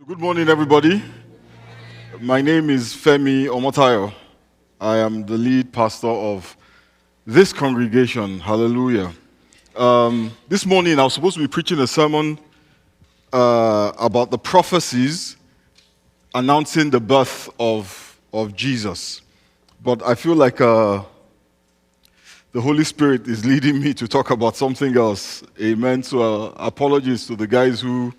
Good morning, everybody. My name is Femi Omotayo. I am the lead pastor of this congregation. Hallelujah. This morning, I was supposed to be preaching a sermon about the prophecies announcing the birth of Jesus. But I feel like the Holy Spirit is leading me to talk about something else. Amen. So apologies to the guys who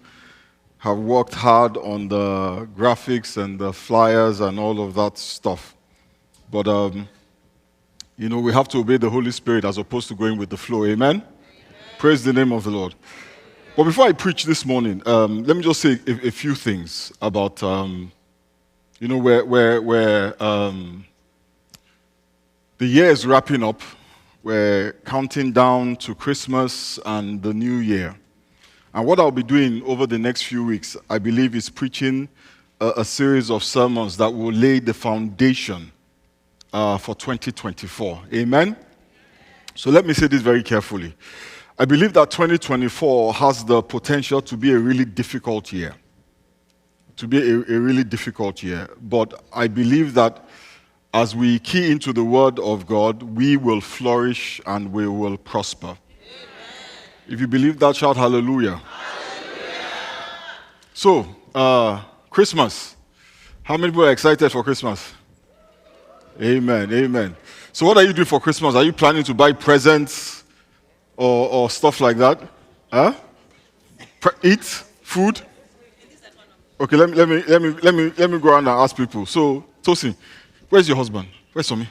have worked hard on the graphics and the flyers and all of that stuff. But, we have to obey the Holy Spirit as opposed to going with the flow. Amen? Praise the name of the Lord. But before I preach this morning, let me just say a few things about, where the year is wrapping up. We're counting down to Christmas and the New Year. And what I'll be doing over the next few weeks, I believe, is preaching a series of sermons that will lay the foundation for 2024. Amen? So let me say this very carefully. I believe that 2024 has the potential to be a really difficult year. To be a really difficult year. But I believe that as we key into the Word of God, we will flourish and we will prosper. If you believe that, shout hallelujah. Hallelujah. So, Christmas. How many people are excited for Christmas? Amen, amen. So what are you doing for Christmas? Are you planning to buy presents or stuff like that? Huh? Eat food? Okay, let me go around and ask people. So, Tosin, where's your husband? Where's Somi?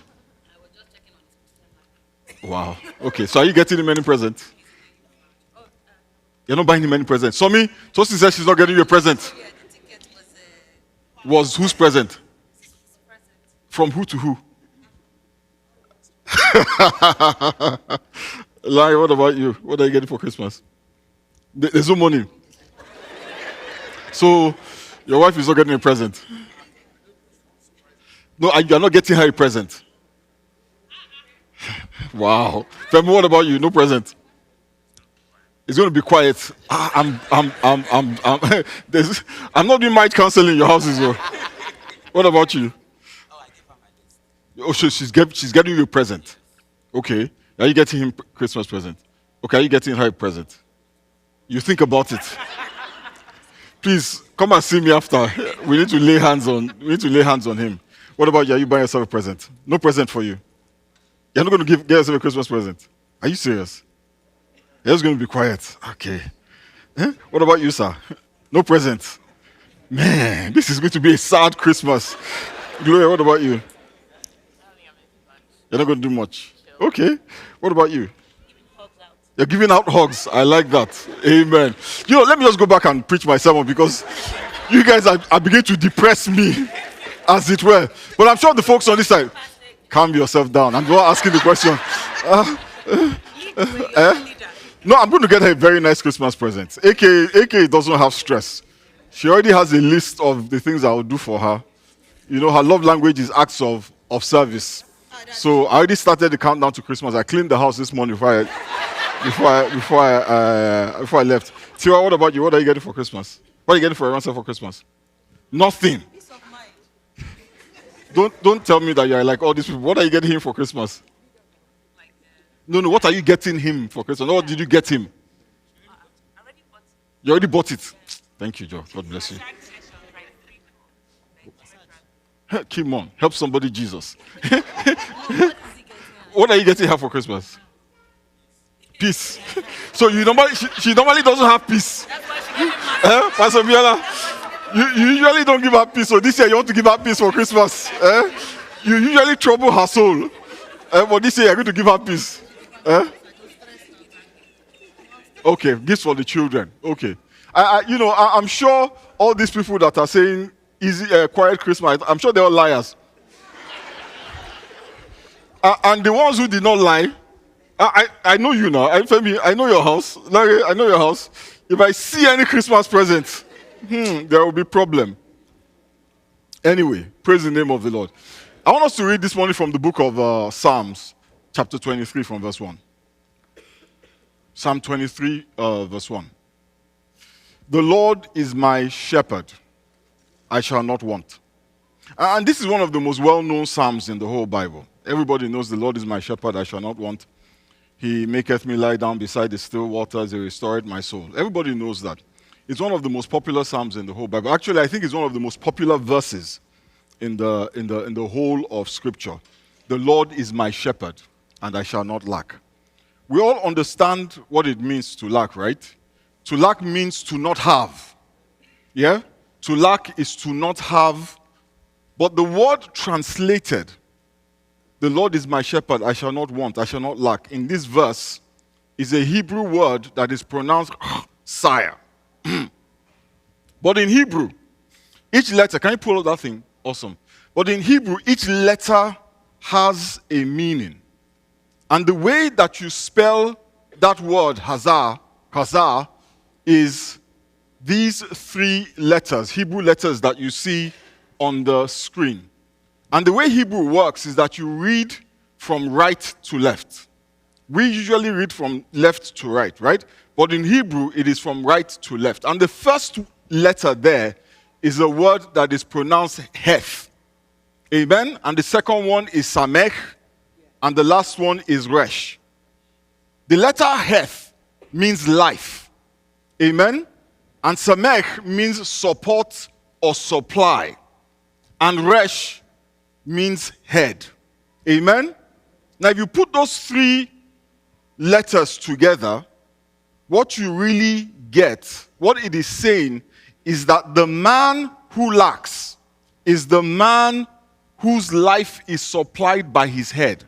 Wow. Okay, so are you getting him any presents? You're not buying him any presents. Somi, Tosin said she's not getting you a present. Yeah, the ticket Was whose present? From who to who? Larry, what about you? What are you getting for Christmas? There's no money. So, your wife is not getting a present. No, you're not getting her a present. Wow. Femi, what about you? No present. It's going to be quiet. I'm not doing marriage counseling in your houses. What about you? I gave her my list. Oh, so she's getting you a present. Okay. Are you getting him Christmas present? Okay. Are you getting her a present? You think about it. Please come and see me after. We need to lay hands on him. What about you? Are you buying yourself a present? No present for you. You're not going to get yourself a Christmas present. Are you serious? You're just going to be quiet. Okay. What about you, sir? No present. Man, this is going to be a sad Christmas. Gloria, what about you? You're not going to do much. Okay. What about you? You're giving out hugs. I like that. Amen. Let me just go back and preach my sermon because you guys are beginning to depress me, as it were. But I'm sure the folks on this side, calm yourself down. I'm not asking the question. No, I'm going to get her a very nice Christmas present. AK doesn't have stress. She already has a list of the things I will do for her. Her love language is acts of service. So I already started the countdown to Christmas. I cleaned the house this morning before I left. Tiwa, what about you? What are you getting for Christmas? What are you getting for yourself for Christmas? Nothing. Peace of mind. Don't tell me that you're like all these people. What are you getting him for Christmas? No, what are you getting him for Christmas? What did you get him? You already bought it? Thank you, Joe. God bless you. Come on, help somebody, Jesus. What are you getting her for Christmas? Peace. So she normally doesn't have peace. Pastor Biola, you usually don't give her peace. So this year you want to give her peace for Christmas. You usually trouble her soul. But this year you're going to give her peace. Okay, gifts for the children. Okay. I'm sure all these people that are saying easy, quiet Christmas, I'm sure they're all liars. And the ones who did not lie, I know you now. Femi, I know your house. Larry, I know your house. If I see any Christmas presents, there will be problem. Anyway, praise the name of the Lord. I want us to read this morning from the book of Psalms, chapter 23 from verse 1. Psalm 23, verse 1. The Lord is my shepherd. I shall not want. And this is one of the most well-known psalms in the whole Bible. Everybody knows the Lord is my shepherd, I shall not want. He maketh me lie down beside the still waters, he restored my soul. Everybody knows that. It's one of the most popular psalms in the whole Bible. Actually, I think it's one of the most popular verses in the whole of Scripture. The Lord is my shepherd, and I shall not lack. We all understand what it means to lack, right? To lack means to not have. Yeah? To lack is to not have. But the word translated, the Lord is my shepherd, I shall not want, I shall not lack, in this verse is a Hebrew word that is pronounced sire. But in Hebrew, each letter, can you pull out that thing? Awesome. But in Hebrew, each letter has a meaning. And the way that you spell that word, hazar, is these three letters, Hebrew letters that you see on the screen. And the way Hebrew works is that you read from right to left. We usually read from left to right? But in Hebrew, it is from right to left. And the first letter there is a word that is pronounced heth. Amen? And the second one is samech. And the last one is resh. The letter heth means life. Amen? And samech means support or supply. And resh means head. Amen? Now, if you put those three letters together, what you really get, what it is saying, is that the man who lacks is the man whose life is supplied by his head.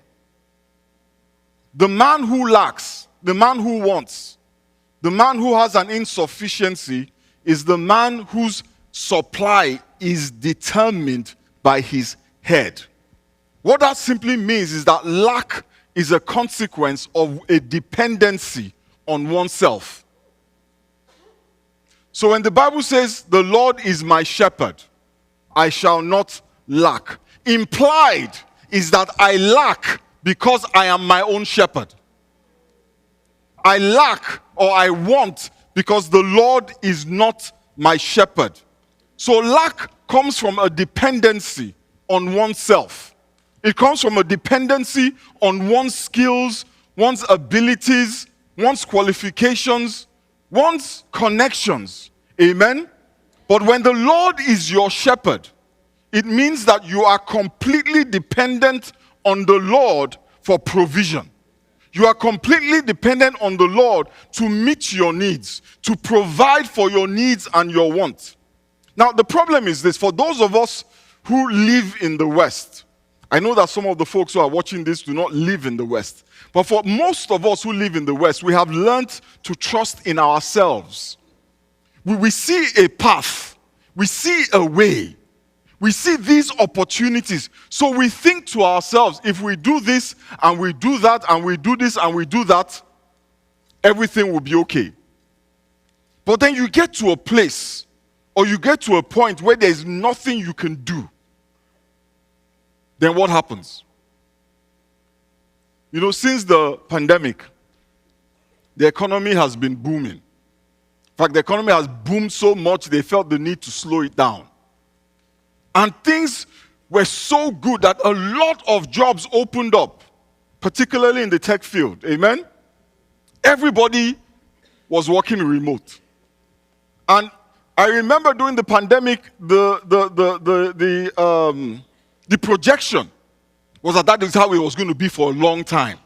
The man who lacks, the man who wants, the man who has an insufficiency is the man whose supply is determined by his head. What that simply means is that lack is a consequence of a dependency on oneself. So when the Bible says, the Lord is my shepherd, I shall not lack, implied is that I lack because I am my own shepherd. I lack or I want because the Lord is not my shepherd. So lack comes from a dependency on oneself. It comes from a dependency on one's skills, one's abilities, one's qualifications, one's connections. Amen? But when the Lord is your shepherd, it means that you are completely dependent on the Lord for provision. You are completely dependent on the Lord to meet your needs, to provide for your needs and your wants. Now, the problem is this. For those of us who live in the West, I know that some of the folks who are watching this do not live in the West. But for most of us who live in the West, we have learned to trust in ourselves. We see a path. We see a way. We see these opportunities. So we think to ourselves, if we do this and we do that and we do this and we do that, everything will be okay. But then you get to a place or you get to a point where there is nothing you can do. Then what happens? You know, since the pandemic, the economy has been booming. In fact, the economy has boomed so much they felt the need to slow it down. And things were so good that a lot of jobs opened up, particularly in the tech field. Amen? Everybody was working remote. And I remember during the pandemic, the projection was that is how it was going to be for a long time.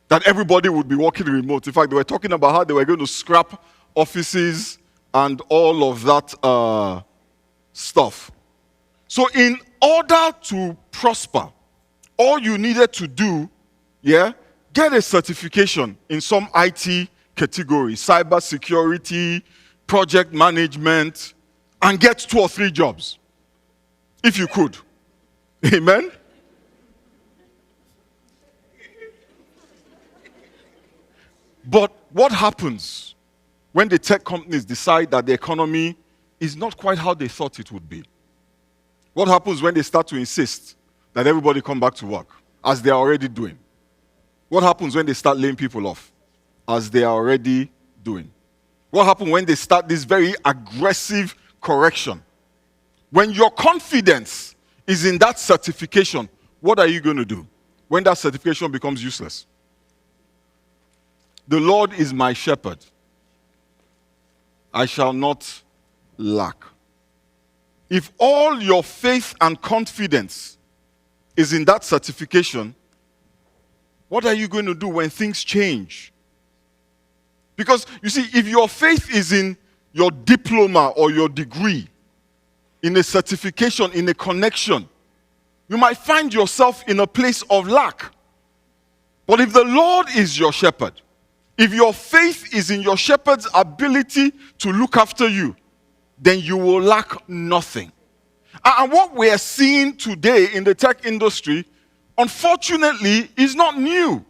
That everybody would be working remote. In fact, they were talking about how they were going to scrap offices and all of that stuff. So in order to prosper, all you needed to do, get a certification in some IT category, cyber security, project management, and get 2 or 3 jobs, if you could. Amen? But what happens when the tech companies decide that the economy is not quite how they thought it would be? What happens when they start to insist that everybody come back to work, as they are already doing? What happens when they start laying people off, as they are already doing? What happens when they start this very aggressive correction? When your confidence is in that certification, what are you going to do when that certification becomes useless? The Lord is my shepherd. I shall not lack. If all your faith and confidence is in that certification, what are you going to do when things change? Because, you see, if your faith is in your diploma or your degree, in a certification, in a connection, you might find yourself in a place of lack. But if the Lord is your shepherd, if your faith is in your shepherd's ability to look after you, then you will lack nothing. And what we are seeing today in the tech industry, unfortunately, is not new.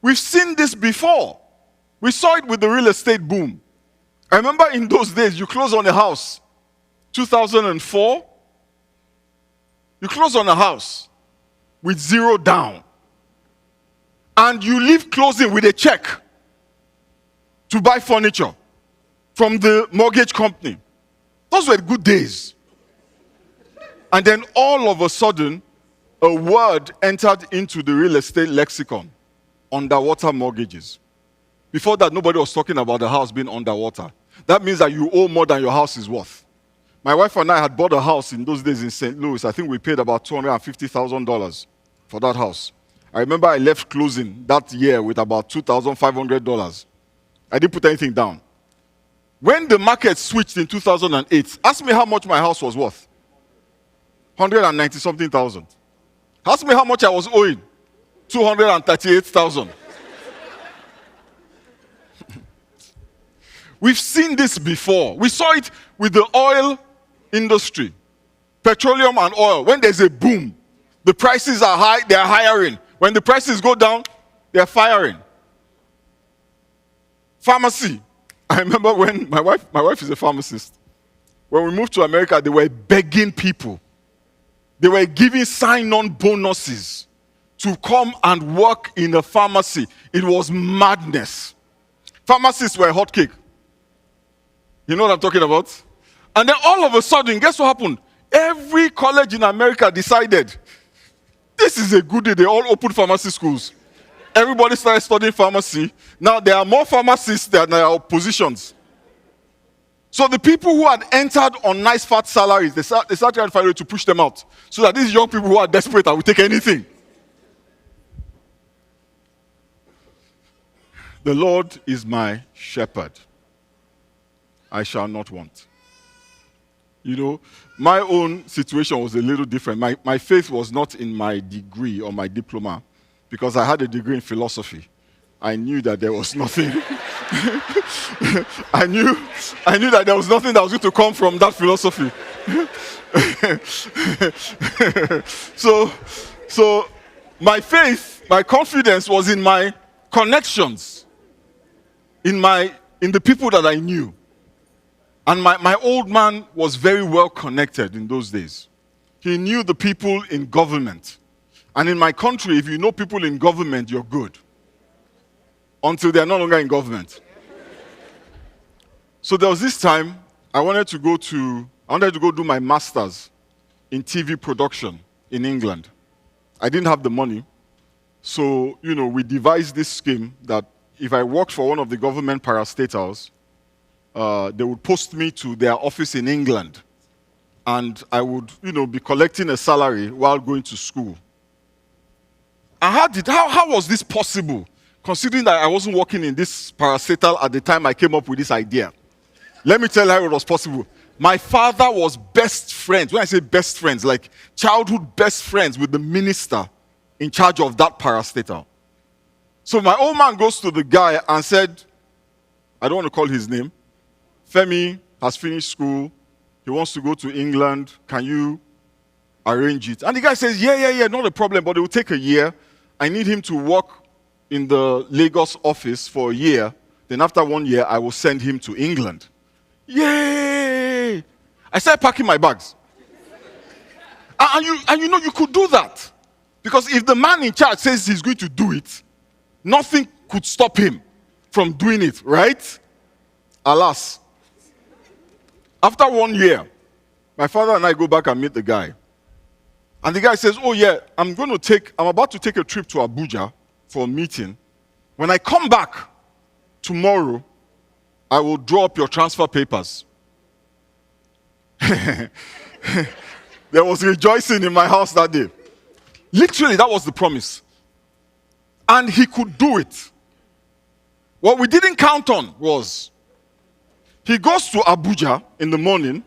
We've seen this before. We saw it with the real estate boom. I remember in those days, you close on a house. 2004, you close on a house with zero down. And you leave closing with a check to buy furniture from the mortgage company. Those were good days. And then all of a sudden, a word entered into the real estate lexicon: underwater mortgages. Before that, nobody was talking about the house being underwater. That means that you owe more than your house is worth. My wife and I had bought a house in those days in St. Louis. I think we paid about $250,000 for that house. I remember I left closing that year with about $2,500. I didn't put anything down. When the market switched in 2008, ask me how much my house was worth. 190 something thousand. Ask me how much I was owing. 238,000. We've seen this before. We saw it with the oil industry, petroleum and oil. When there's a boom, the prices are high, they're hiring. When the prices go down, they're firing. Pharmacy. I remember when my wife is a pharmacist. When we moved to America, they were begging people. They were giving sign-on bonuses to come and work in a pharmacy. It was madness. Pharmacists were hotcake. You know what I'm talking about? And then all of a sudden, guess what happened? Every college in America decided, this is a good day. They all opened pharmacy schools. Everybody started studying pharmacy. Now there are more pharmacists than there are positions. So the people who had entered on nice fat salaries, they started trying to find a way to push them out. So that these young people who are desperate and will take anything. The Lord is my shepherd. I shall not want. You know, my own situation was a little different. My faith was not in my degree or my diploma, because I had a degree in philosophy. I knew that there was nothing. I knew that there was nothing that was going to come from that philosophy. So my faith, my confidence was in my connections, in the people that I knew. And my old man was very well connected in those days. He knew the people in government. And in my country, if you know people in government, you're good. Until they're no longer in government. So there was this time, I wanted to go do my master's in TV production in England. I didn't have the money. So, we devised this scheme that if I worked for one of the government parastatals, they would post me to their office in England. And I would, be collecting a salary while going to school. And how was this possible? Considering that I wasn't working in this parastatal at the time I came up with this idea. Let me tell you how it was possible. My father was best friends. When I say best friends, like childhood best friends with the minister in charge of that parastatal. So my old man goes to the guy and said, I don't want to call his name. Femi has finished school. He wants to go to England. Can you arrange it? And the guy says, yeah, not a problem, but it will take a year. I need him to work in the Lagos office for a year. Then after 1 year, I will send him to England. Yay! I started packing my bags. and you could do that. Because if the man in charge says he's going to do it, nothing could stop him from doing it, right? Alas. After 1 year, My father and I go back and meet the guy. And the guy says, oh yeah, I'm about to take a trip to Abuja for a meeting. When I come back tomorrow, I will draw up your transfer papers. There was rejoicing in my house that day. Literally, that was the promise. And he could do it. What we didn't count on was he goes to Abuja in the morning.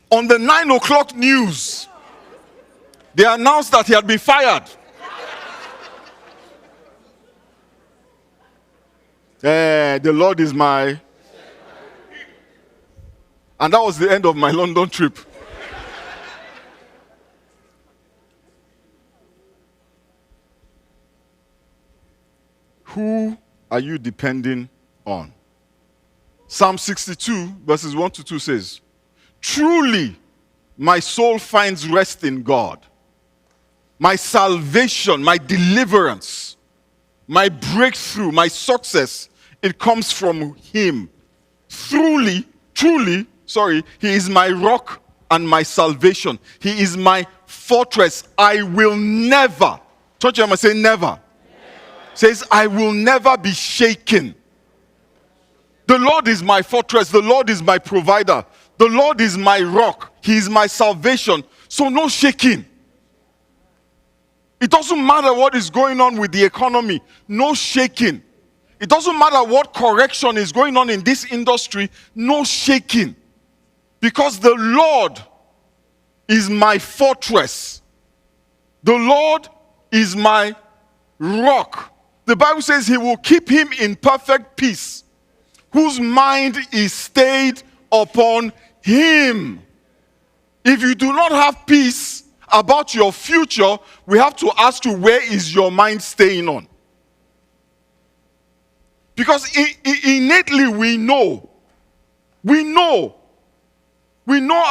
On the 9 o'clock news, they announced that he had been fired. The Lord is my... And that was the end of my London trip. Who are you depending on? Psalm 62, verses 1 to 2 says, truly, my soul finds rest in God. My salvation, my deliverance, my breakthrough, my success, it comes from Him. Truly, he is my rock and my salvation. He is my fortress. I will never, church, I must say never. Says, I will never be shaken. The Lord is my fortress. The Lord is my provider. The Lord is my rock. He is my salvation. So no shaking. It doesn't matter what is going on with the economy. No shaking. It doesn't matter what correction is going on in this industry. No shaking. Because the Lord is my fortress. The Lord is my rock. The Bible says He will keep him in perfect peace, whose mind is stayed upon Him. If you do not have peace about your future, we have to ask you, where is your mind staying on? Because innately we know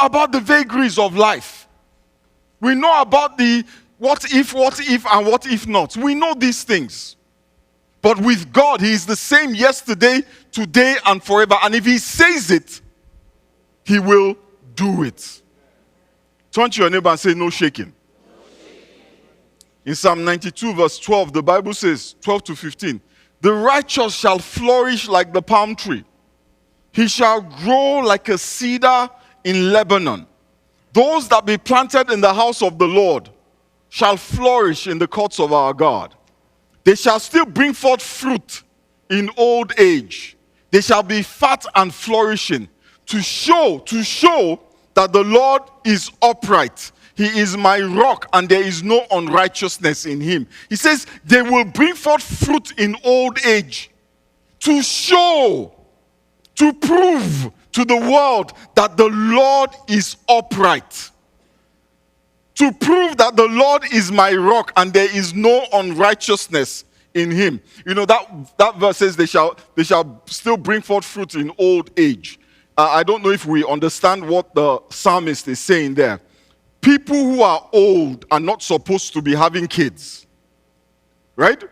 about the vagaries of life. We know about the what if, and what if not. We know these things. But with God, He is the same yesterday, today, and forever. And if He says it, He will do it. Turn to your neighbor and say, no shaking. In Psalm 92, verse 12, the Bible says, 12 to 15, the righteous shall flourish like the palm tree. He shall grow like a cedar in Lebanon. Those that be planted in the house of the Lord shall flourish in the courts of our God. They shall still bring forth fruit in old age. They shall be fat and flourishing, to show that the Lord is upright. He is my rock, and there is no unrighteousness in Him. He says they will bring forth fruit in old age, to show, to prove to the world that the Lord is upright. To prove that the Lord is my rock and there is no unrighteousness in Him. You know, that verse says they shall still bring forth fruit in old age. I don't know if we understand what the psalmist is saying there. People who are old are not supposed to be having kids. Right?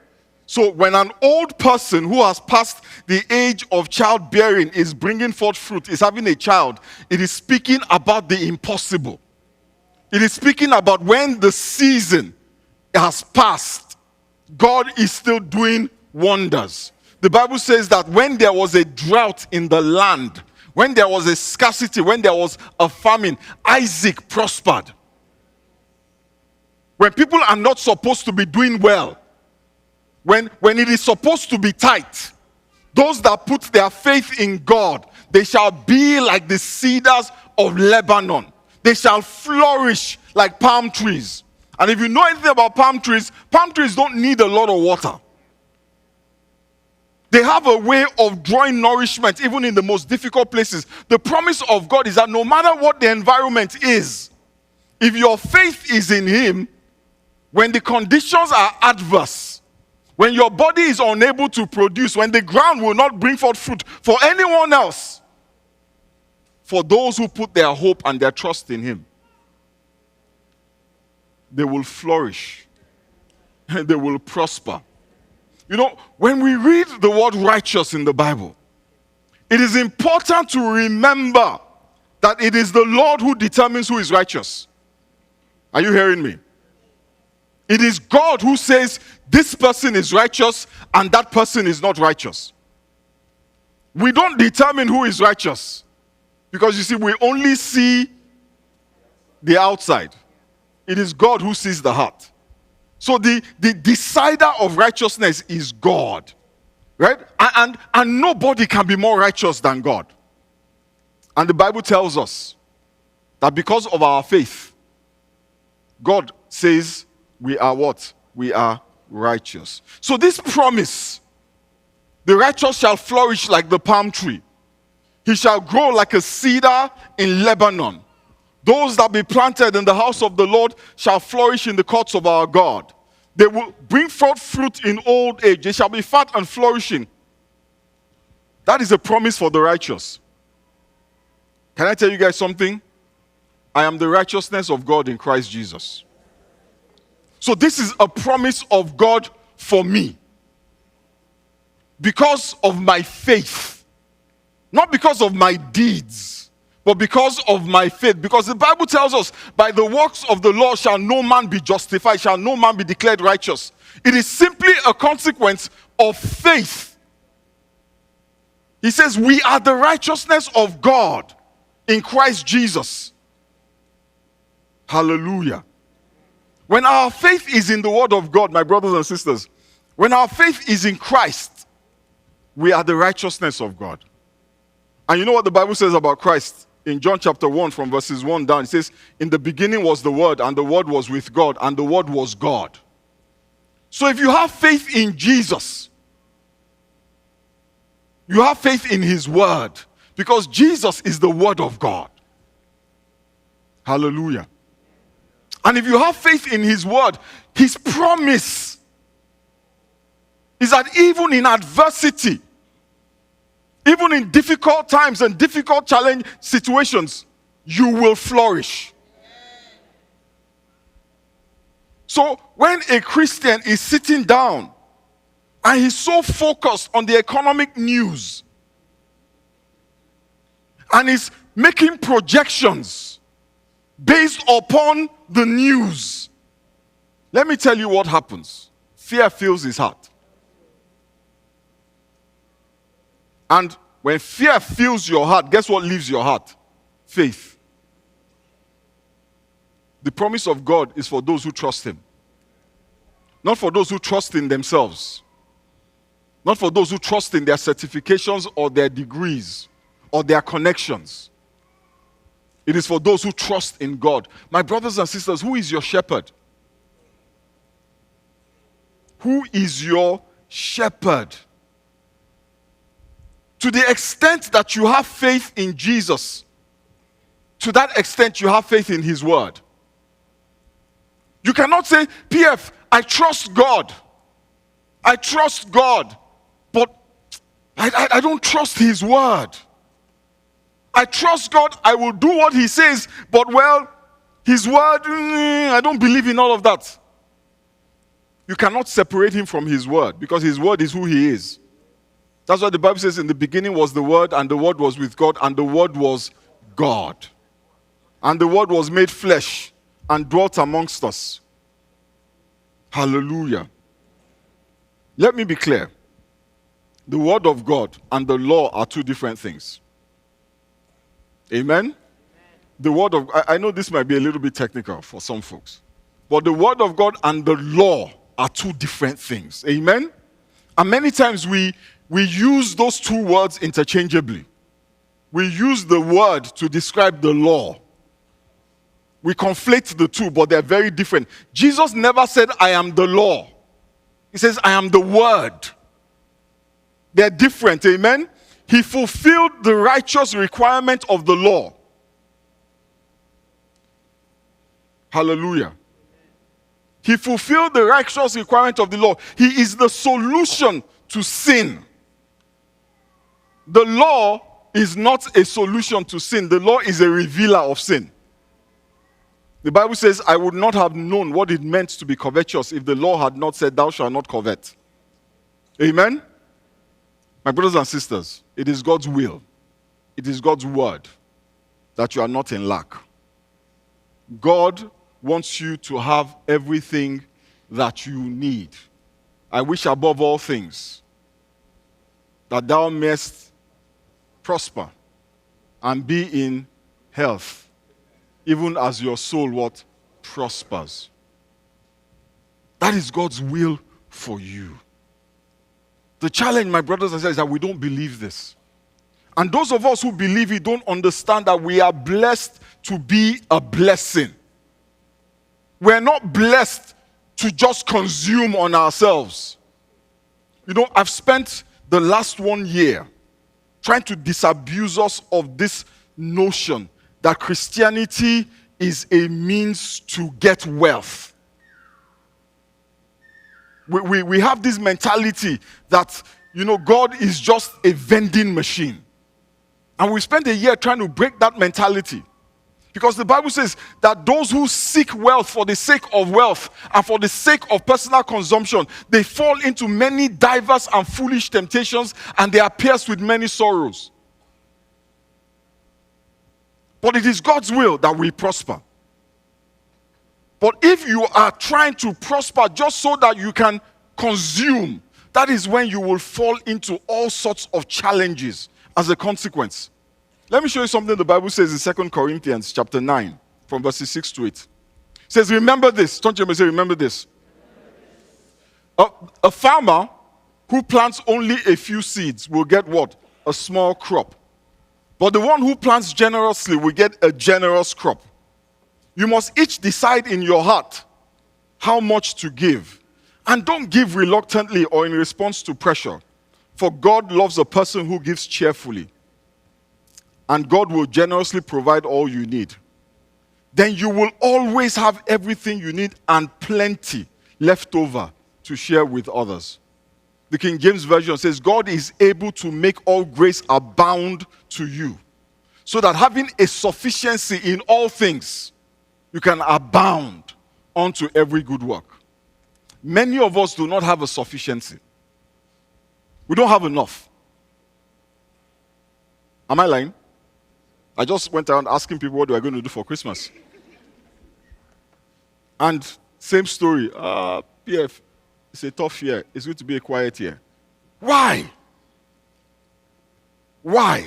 So when an old person who has passed the age of childbearing is bringing forth fruit, is having a child, it is speaking about the impossible. It is speaking about when the season has passed, God is still doing wonders. The Bible says that when there was a drought in the land, when there was a scarcity, when there was a famine, Isaac prospered. When people are not supposed to be doing well, when it is supposed to be tight, those that put their faith in God, they shall be like the cedars of Lebanon. They shall flourish like palm trees. And if you know anything about palm trees don't need a lot of water. They have a way of drawing nourishment even in the most difficult places. The promise of God is that no matter what the environment is, if your faith is in Him, when the conditions are adverse, when your body is unable to produce, when the ground will not bring forth fruit for anyone else, for those who put their hope and their trust in Him, they will flourish. They will prosper. You know, when we read the word righteous in the Bible, it is important to remember that it is the Lord who determines who is righteous. Are you hearing me? It is God who says this person is righteous and that person is not righteous. We don't determine who is righteous because you see, we only see the outside. It is God who sees the heart. So the decider of righteousness is God, right? And nobody can be more righteous than God. And the Bible tells us that because of our faith, God says we are what? We are righteous. So this promise, the righteous shall flourish like the palm tree. He shall grow like a cedar in Lebanon. Those that be planted in the house of the Lord shall flourish in the courts of our God. They will bring forth fruit in old age. They shall be fat and flourishing. That is a promise for the righteous. Can I tell you guys something? I am the righteousness of God in Christ Jesus. So this is a promise of God for me. Because of my faith. Not because of my deeds, but because of my faith. Because the Bible tells us, by the works of the law shall no man be justified, shall no man be declared righteous. It is simply a consequence of faith. He says, we are the righteousness of God in Christ Jesus. Hallelujah. When our faith is in the word of God, my brothers and sisters, when our faith is in Christ, we are the righteousness of God. And you know what the Bible says about Christ? In John chapter 1 from verses 1 down, it says, in the beginning was the Word, and the Word was with God, and the Word was God. So if you have faith in Jesus, you have faith in His Word, because Jesus is the Word of God. Hallelujah. And if you have faith in His Word, His promise is that even in adversity, even in difficult times and difficult challenge situations, you will flourish. So when a Christian is sitting down and he's so focused on the economic news and is making projections based upon the news, let me tell you what happens. Fear fills his heart. And when fear fills your heart, guess what leaves your heart? Faith. The promise of God is for those who trust Him. Not for those who trust in themselves. Not for those who trust in their certifications or their degrees or their connections. It is for those who trust in God. My brothers and sisters, who is your shepherd? Who is your shepherd? To the extent that you have faith in Jesus, to that extent you have faith in His Word. You cannot say, PF, I trust God. I trust God, but I don't trust His Word. I trust God, I will do what He says, but well, His Word, I don't believe in all of that. You cannot separate Him from His Word, because His Word is who He is. That's why the Bible says in the beginning was the Word, and the Word was with God, and the Word was God. And the Word was made flesh and dwelt amongst us. Hallelujah. Let me be clear. The Word of God and the law are two different things. Amen? The Word of I know this might be a little bit technical for some folks, but the Word of God and the law are two different things. Amen? And many times we use those two words interchangeably. We use the word to describe the law. We conflate the two, but they're very different. Jesus never said, I am the law. He says, I am the word. They're different, amen? He fulfilled the righteous requirement of the law. Hallelujah. He fulfilled the righteous requirement of the law. He is the solution to sin. The law is not a solution to sin. The law is a revealer of sin. The Bible says, I would not have known what it meant to be covetous if the law had not said, thou shalt not covet. Amen? My brothers and sisters, it is God's will. It is God's word that you are not in lack. God wants you to have everything that you need. I wish above all things that thou mayest prosper and be in health, even as your soul what? Prospers. That is God's will for you. The challenge, my brothers and sisters, is that we don't believe this. And those of us who believe it don't understand that we are blessed to be a blessing. We're not blessed to just consume on ourselves. You know, I've spent the last 1 year trying to disabuse us of this notion that Christianity is a means to get wealth. We have this mentality that, you know, God is just a vending machine. And we spent a year trying to break that mentality. Because the Bible says that those who seek wealth for the sake of wealth and for the sake of personal consumption, they fall into many diverse and foolish temptations, and they are pierced with many sorrows. But it is God's will that we prosper. But if you are trying to prosper just so that you can consume, that is when you will fall into all sorts of challenges as a consequence. Let me show you something the Bible says in 2 Corinthians chapter 9, from verses 6 to 8. It says, remember this. Don't you say, remember this. A farmer who plants only a few seeds will get what? A small crop. But the one who plants generously will get a generous crop. You must each decide in your heart how much to give. And don't give reluctantly or in response to pressure. For God loves a person who gives cheerfully. And God will generously provide all you need. Then you will always have everything you need and plenty left over to share with others. The King James Version says, God is able to make all grace abound to you, so that having a sufficiency in all things, you can abound unto every good work. Many of us do not have a sufficiency. We don't have enough. Am I lying? I just went around asking people what they are going to do for Christmas. And same story. PF, it's a tough year. It's going to be a quiet year. Why? Why?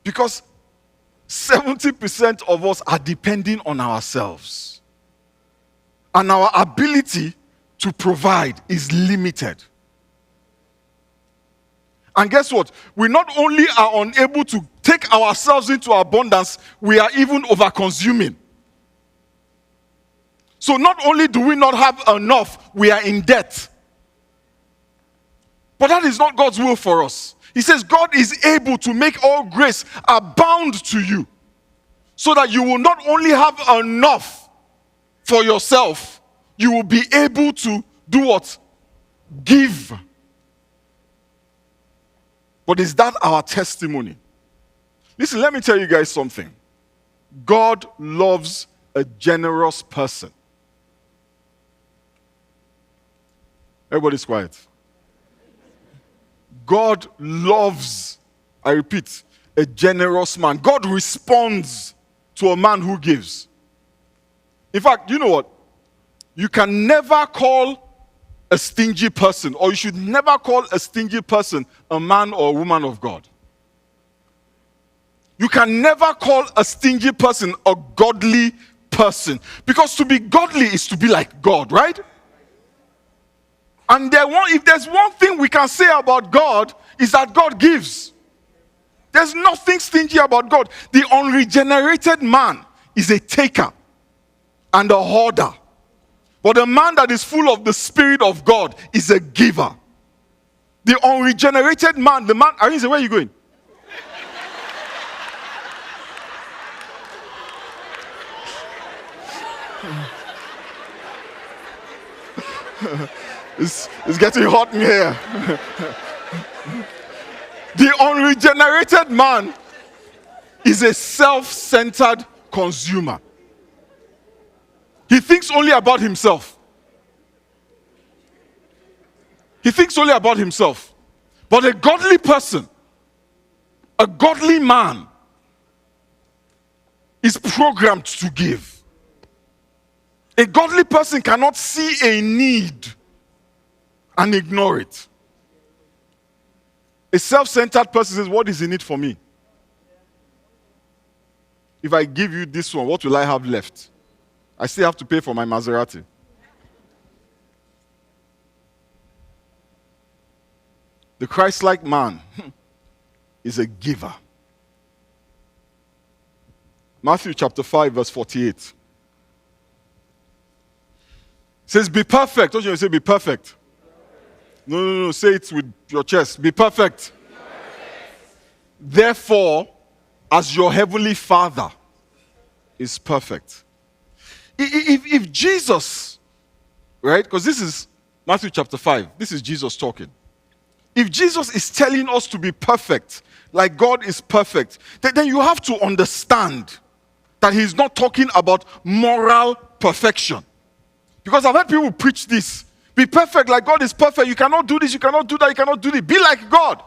Because 70% of us are depending on ourselves. And our ability to provide is limited. And guess what? We not only are unable to take ourselves into abundance, we are even over-consuming. So not only do we not have enough, we are in debt. But that is not God's will for us. He says God is able to make all grace abound to you, so that you will not only have enough for yourself, you will be able to do what? Give. But is that our testimony? Listen, let me tell you guys something. God loves a generous person. Everybody's quiet. God loves, I repeat, a generous man. God responds to a man who gives. In fact, you know what? You can never call a stingy person, or you should never call a stingy person a man or a woman of God. You can never call a stingy person a godly person. Because to be godly is to be like God, right? And if there's one thing we can say about God, is that God gives. There's nothing stingy about God. The unregenerated man is a taker and a hoarder. But the man that is full of the Spirit of God is a giver. The unregenerated man, Arinze, where are you going? It's getting hot in here. The unregenerated man is a self-centered consumer. He thinks only about himself. He thinks only about himself. But a godly person A godly man is programmed to give. A godly person cannot see a need and ignore it. A self-centered person says, what is in it for me? If I give you this one, what will I have left? I still have to pay for my Maserati. The Christ-like man is a giver. Matthew chapter 5, verse 48. Says, be perfect. Don't you say be perfect? No. Say it with your chest. Be perfect. Therefore, as your heavenly Father is perfect. If Jesus, right? Because this is Matthew chapter 5. This is Jesus talking. If Jesus is telling us to be perfect, like God is perfect, then you have to understand that he's not talking about moral perfection. Because I've heard people preach this. Be perfect like God is perfect. You cannot do this, you cannot do that, you cannot do this. Be like God.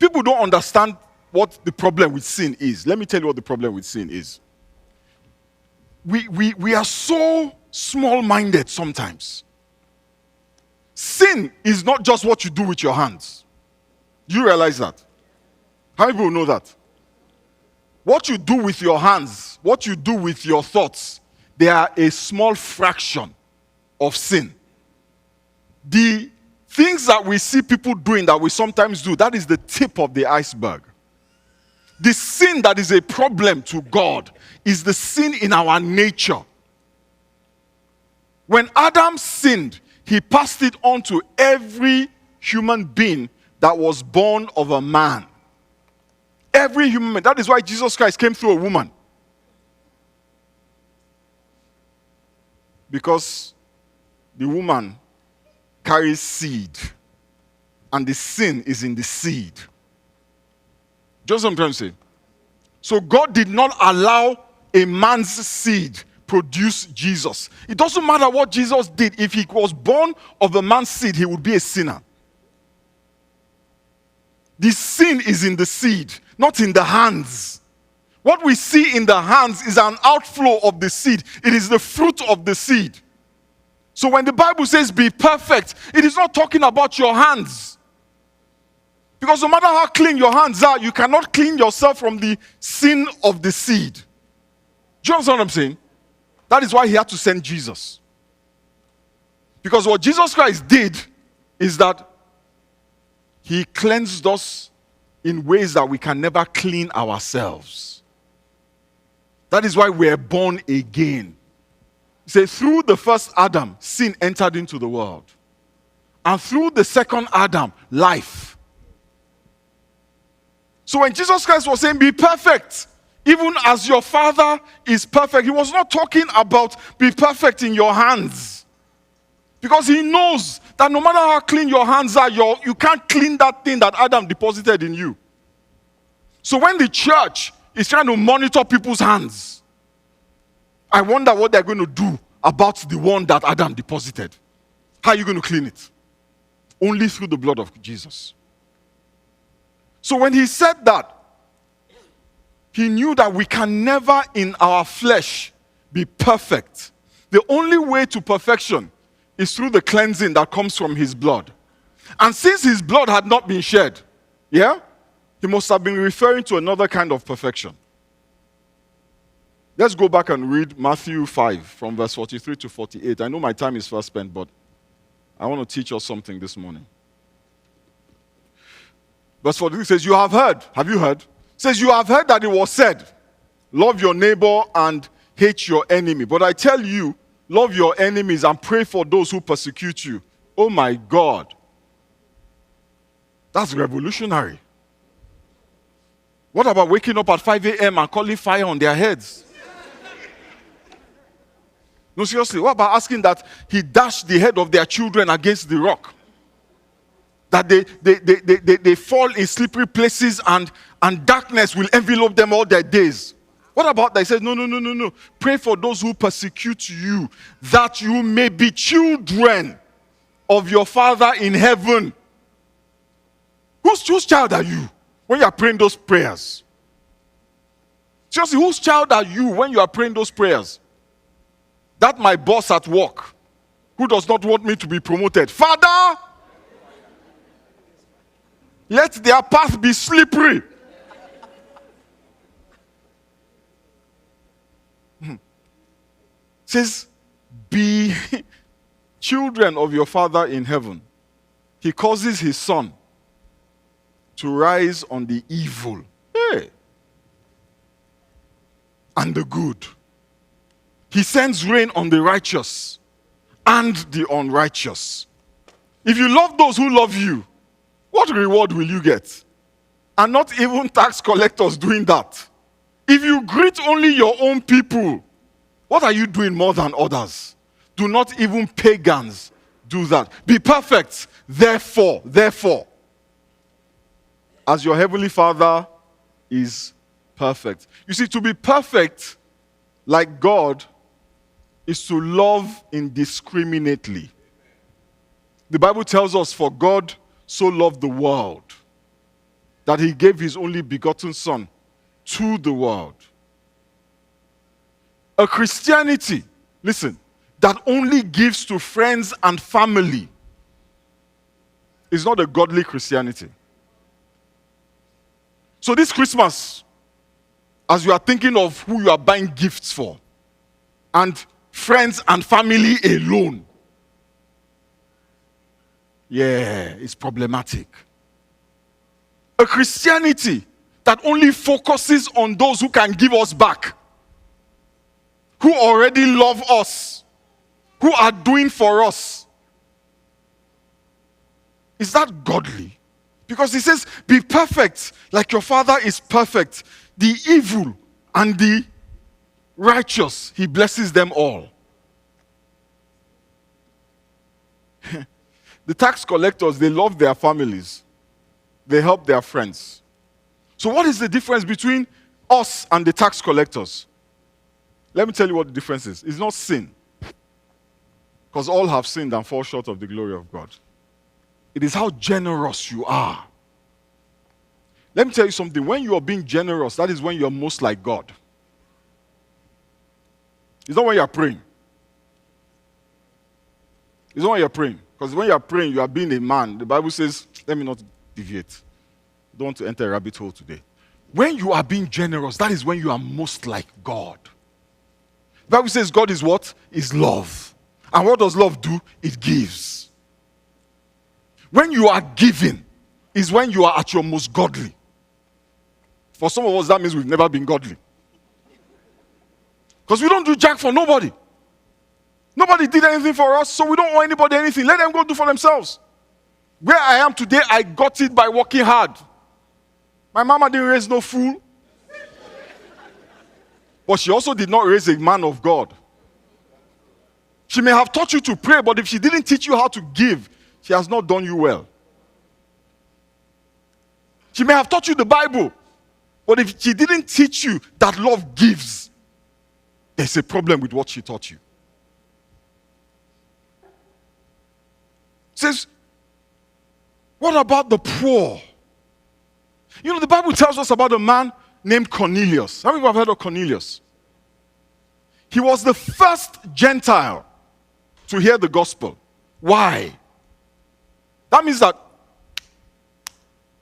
People don't understand what the problem with sin is. Let me tell you what the problem with sin is. We are so small-minded sometimes. Sin is not just what you do with your hands. Do you realize that? How many people know that? What you do with your hands, what you do with your thoughts, they are a small fraction of sin. The things that we see people doing that we sometimes do, that is the tip of the iceberg. The sin that is a problem to God is the sin in our nature. When Adam sinned, he passed it on to every human being that was born of a man. Every human being. That is why Jesus Christ came through a woman. Because the woman carries seed. And the sin is in the seed. Just what I'm trying to say. So God did not allow a man's seed produce Jesus. It doesn't matter what Jesus did. If he was born of a man's seed, he would be a sinner. The sin is in the seed, not in the hands. What we see in the hands is an outflow of the seed. It is the fruit of the seed. So when the Bible says be perfect, it is not talking about your hands. Because no matter how clean your hands are, you cannot clean yourself from the sin of the seed. Do you understand what I'm saying? That is why he had to send Jesus. Because what Jesus Christ did is that he cleansed us in ways that we can never clean ourselves. That is why we're born again. He says, through the first Adam, sin entered into the world. And through the second Adam, life. So when Jesus Christ was saying, be perfect, even as your Father is perfect, he was not talking about be perfect in your hands. Because he knows that no matter how clean your hands are, you can't clean that thing that Adam deposited in you. So when the church is trying to monitor people's hands, I wonder what they're going to do about the one that Adam deposited. How are you going to clean it? Only through the blood of Jesus. So when he said that, he knew that we can never in our flesh be perfect. The only way to perfection is through the cleansing that comes from his blood. And since his blood had not been shed, he must have been referring to another kind of perfection. Let's go back and read Matthew 5 from verse 43 to 48. I know my time is fast spent, but I want to teach us something this morning. Verse 43 says, you have heard. Have you heard? It says, you have heard that it was said, love your neighbor and hate your enemy. But I tell you, love your enemies and pray for those who persecute you. Oh my God. That's revolutionary. What about waking up at 5 a.m. and calling fire on their heads? No, seriously. What about asking that he dash the head of their children against the rock? That they fall in slippery places and darkness will envelope them all their days. What about that? He says, no. Pray for those who persecute you, that you may be children of your Father in heaven. Whose child are you? when you are praying those prayers. Seriously, whose child are you when you are praying those prayers? That my boss at work, who does not want me to be promoted. Father, let their path be slippery. Says, be children of your Father in heaven. He causes his sun to rise on the evil, and the good. He sends rain on the righteous and the unrighteous. If you love those who love you, what reward will you get? And not even tax collectors doing that. If you greet only your own people, what are you doing more than others? Do not even pagans do that. Be perfect, therefore, as your heavenly Father is perfect. You see, to be perfect like God is to love indiscriminately. The Bible tells us, for God so loved the world that he gave his only begotten Son to the world. A Christianity, listen, that only gives to friends and family is not a godly Christianity. So this Christmas, as you are thinking of who you are buying gifts for, and friends and family alone, it's problematic. A Christianity that only focuses on those who can give us back, who already love us, who are doing for us. Is that godly? Because he says, be perfect like your Father is perfect. The evil and the righteous, he blesses them all. The tax collectors, they love their families. They help their friends. So what is the difference between us and the tax collectors? Let me tell you what the difference is. It's not sin. Because all have sinned and fall short of the glory of God. It is how generous you are. Let me tell you something. When you are being generous, that is when you are most like God. It's not when you are praying. It's not when you are praying. Because when you are praying, you are being a man. The Bible says, let me not deviate. I don't want to enter a rabbit hole today. When you are being generous, that is when you are most like God. The Bible says God is what? Is love. And what does love do? It gives. When you are giving is when you are at your most godly. For some of us, that means we've never been godly. Because we don't do jack for nobody. Nobody did anything for us, so we don't owe anybody anything. Let them go do for themselves. Where I am today, I got it by working hard. My mama didn't raise no fool. But she also did not raise a man of God. She may have taught you to pray, but if she didn't teach you how to give, she has not done you well. She may have taught you the Bible, but if she didn't teach you that love gives, there's a problem with what she taught you. It says, what about the poor? You know, the Bible tells us about a man named Cornelius. How many of you have heard of Cornelius? He was the first Gentile to hear the gospel. Why? That means that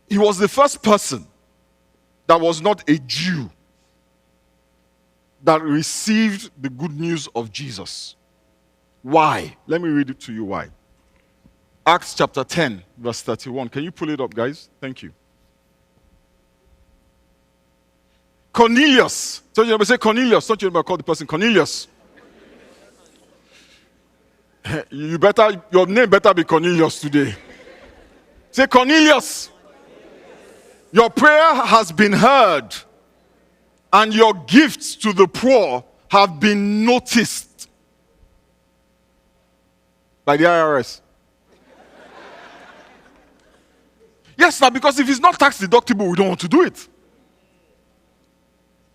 he was the first person that was not a Jew that received the good news of Jesus. Why? Let me read it to you why. Acts chapter 10, verse 31. Can you pull it up, guys? Thank you. Cornelius. So you say Cornelius. Don't you call the person Cornelius? Your name better be Cornelius today. Say Cornelius. Your prayer has been heard, and your gifts to the poor have been noticed by the IRS. Yes, now because if it's not tax deductible, we don't want to do it.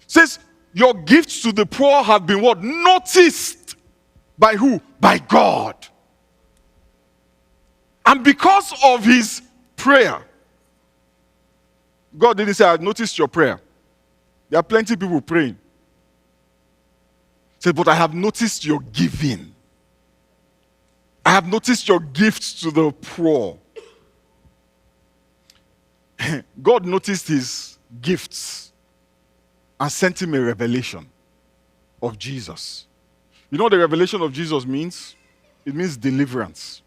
It says, your gifts to the poor have been what? Noticed. By who? By God. And because of his prayer, God didn't say, "I noticed your prayer." There are plenty of people praying. He said, "But I have noticed your giving. I have noticed your gifts to the poor." God noticed his gifts and sent him a revelation of Jesus. You know what the revelation of Jesus means? It means deliverance.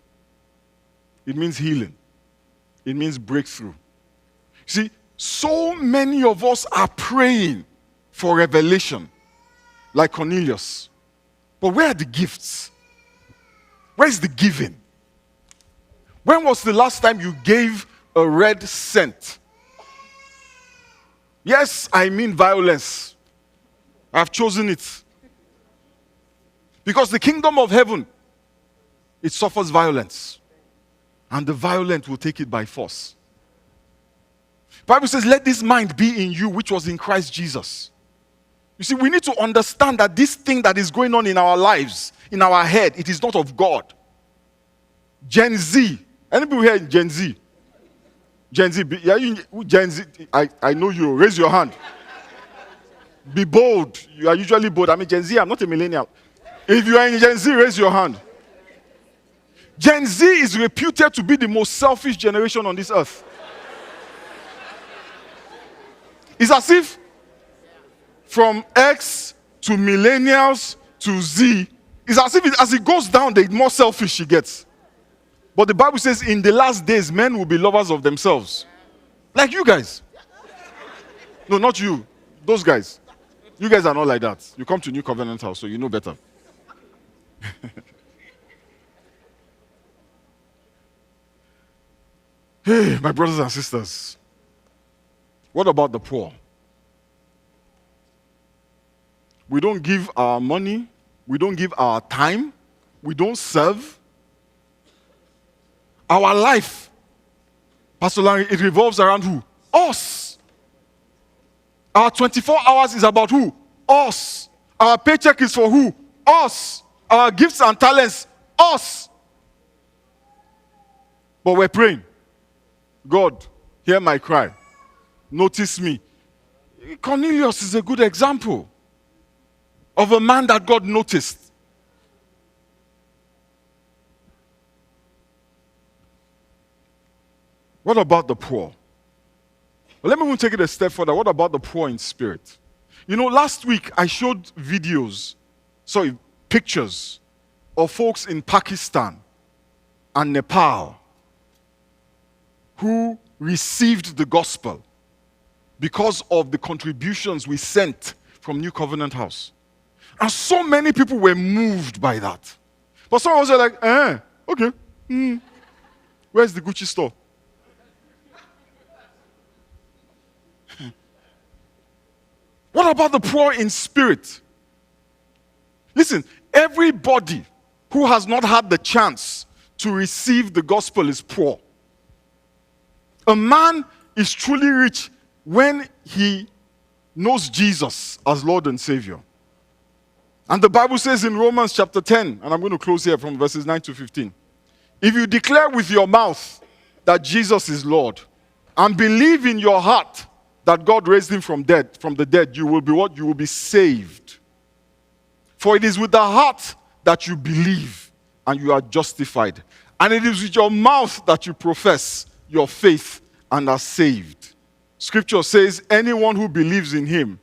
It means healing. It means breakthrough. See, so many of us are praying for revelation, like Cornelius. But where are the gifts? Where is the giving? When was the last time you gave a red cent? Yes, I mean violence. I've chosen it. Because the kingdom of heaven, it suffers violence. And the violent will take it by force. The Bible says, "Let this mind be in you, which was in Christ Jesus." You see, we need to understand that this thing that is going on in our lives, in our head, it is not of God. Gen Z. Anybody here in Gen Z? Gen Z. Gen Z. I know you. Raise your hand. Be bold. You are usually bold. I mean, Gen Z, I'm not a millennial. If you are in Gen Z, raise your hand. Gen Z is reputed to be the most selfish generation on this earth. It's as if from X to millennials to Z, it's as if as it goes down, the more selfish it gets. But the Bible says in the last days, men will be lovers of themselves. Like you guys. No, not you. Those guys. You guys are not like that. You come to New Covenant House, so you know better. Hey, my brothers and sisters. What about the poor? We don't give our money. We don't give our time. We don't serve. Our life, Pastor Larry, it revolves around who? Us. Our 24 hours is about who? Us. Our paycheck is for who? Us. Our gifts and talents, us. But we're praying. God, hear my cry. Notice me. Cornelius is a good example of a man that God noticed. What about the poor? Well, let me even take it a step further. What about the poor in spirit? You know, last week I showed pictures of folks in Pakistan and Nepal who received the gospel because of the contributions we sent from New Covenant House. And so many people were moved by that. But some of us are like, okay. Where's the Gucci store? What about the poor in spirit? Listen, everybody who has not had the chance to receive the gospel is poor. A man is truly rich when he knows Jesus as Lord and Savior. And the Bible says in Romans chapter 10, and I'm going to close here from verses 9 to 15. If you declare with your mouth that Jesus is Lord and believe in your heart that God raised him from the dead, you will be what? You will be saved. For it is with the heart that you believe and you are justified. And it is with your mouth that you profess your faith and are saved. Scripture says anyone who believes in him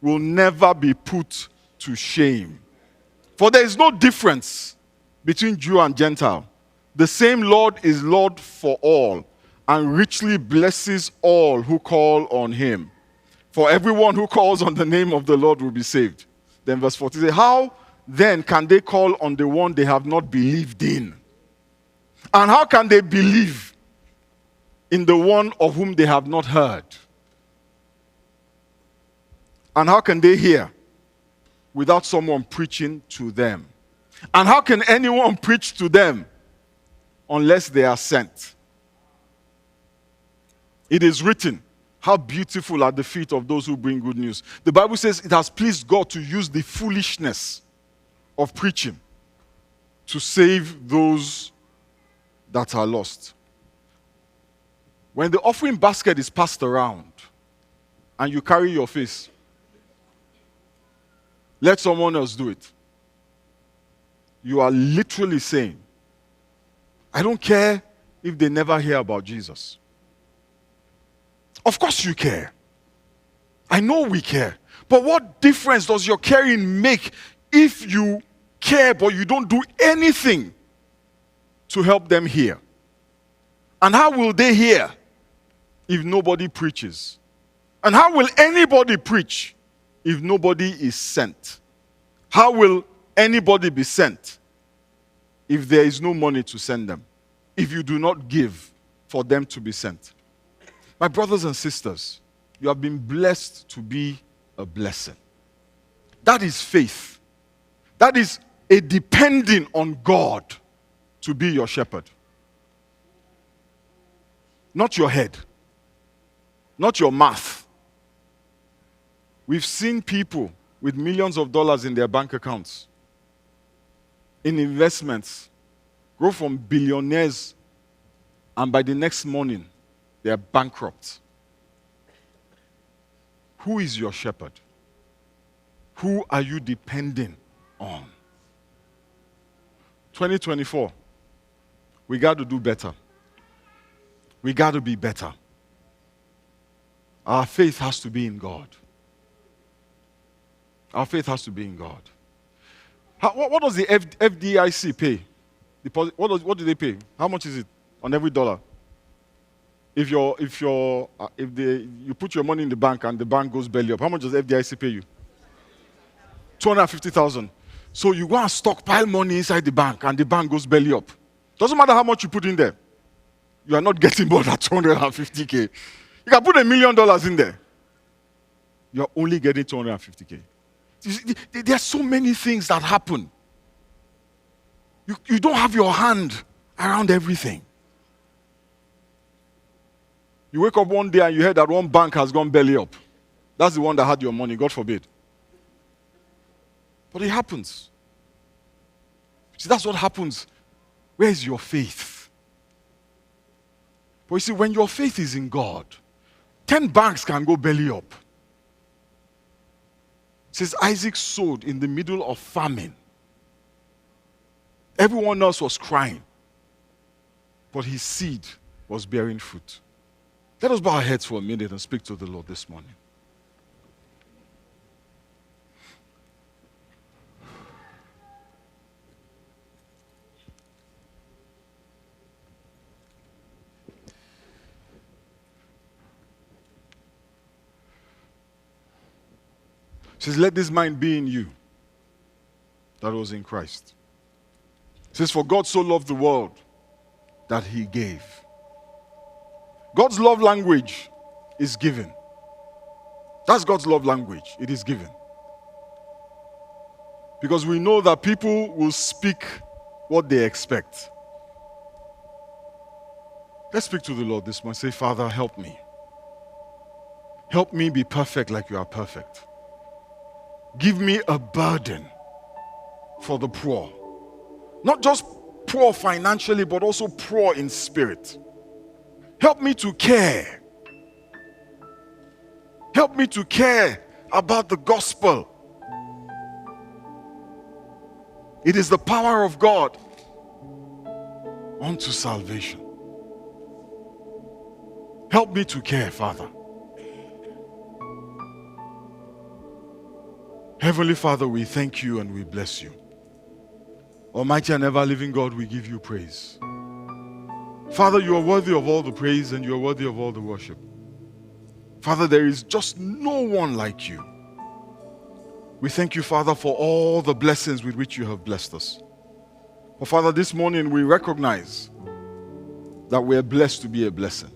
will never be put to shame. For there is no difference between Jew and Gentile. The same Lord is Lord for all and richly blesses all who call on him. For everyone who calls on the name of the Lord will be saved. Then verse 40 says, how then can they call on the one they have not believed in? And how can they believe in the one of whom they have not heard? And how can they hear without someone preaching to them? And how can anyone preach to them unless they are sent? It is written, how beautiful are the feet of those who bring good news. The Bible says it has pleased God to use the foolishness of preaching to save those that are lost. When the offering basket is passed around and you carry your face, let someone else do it. You are literally saying, I don't care if they never hear about Jesus. Of course you care. I know we care. But what difference does your caring make if you care but you don't do anything to help them hear? And how will they hear if nobody preaches? And how will anybody preach if nobody is sent? How will anybody be sent if there is no money to send them? If you do not give for them to be sent? My brothers and sisters, you have been blessed to be a blessing. That is faith. That is a depending on God to be your shepherd. Not your head. Not your math. We've seen people with millions of dollars in their bank accounts, in investments, grow from billionaires, and by the next morning, they are bankrupt. Who is your shepherd? Who are you depending on? 2024, we got to do better. We got to be better. Our faith has to be in God. Our faith has to be in God. What does the FDIC pay? What do they pay? How much is it on every dollar? If you put your money in the bank and the bank goes belly up, how much does FDIC pay you? 250,000. So you go and stockpile money inside the bank and the bank goes belly up. Doesn't matter how much you put in there. You are not getting more than 250K. You can put $1 million in there. You're only getting 250K. There are so many things that happen. You don't have your hand around everything. You wake up one day and you hear that one bank has gone belly up. That's the one that had your money, God forbid. But it happens. See, that's what happens. Where is your faith? But you see, when your faith is in God, 10 banks can go belly up. It says Isaac sowed in the middle of famine. Everyone else was crying. But his seed was bearing fruit. Let us bow our heads for a minute and speak to the Lord this morning. It says, let this mind be in you that was in Christ. It says, for God so loved the world that he gave. God's love language is given. That's God's love language. It is given. Because we know that people will speak what they expect. Let's speak to the Lord this morning. Say, Father, help me. Help me be perfect like you are perfect. Give me a burden for the poor. Not just poor financially, but also poor in spirit. Help me to care. Help me to care about the gospel. It is the power of God unto salvation. Help me to care, Father. Heavenly Father, we thank you and we bless you. Almighty and ever-living God, we give you praise. Father, you are worthy of all the praise and you are worthy of all the worship. Father, there is just no one like you. We thank you, Father, for all the blessings with which you have blessed us. But Father, this morning we recognize that we are blessed to be a blessing.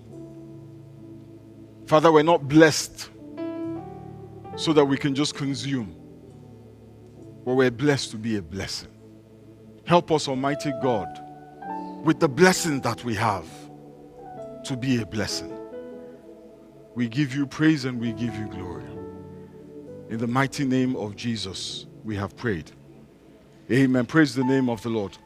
Father, we're not blessed so that we can just consume, but we're blessed to be a blessing. Help us, Almighty God, with the blessing that we have, to be a blessing. We give you praise and we give you glory. In the mighty name of Jesus, we have prayed. Amen. Praise the name of the Lord.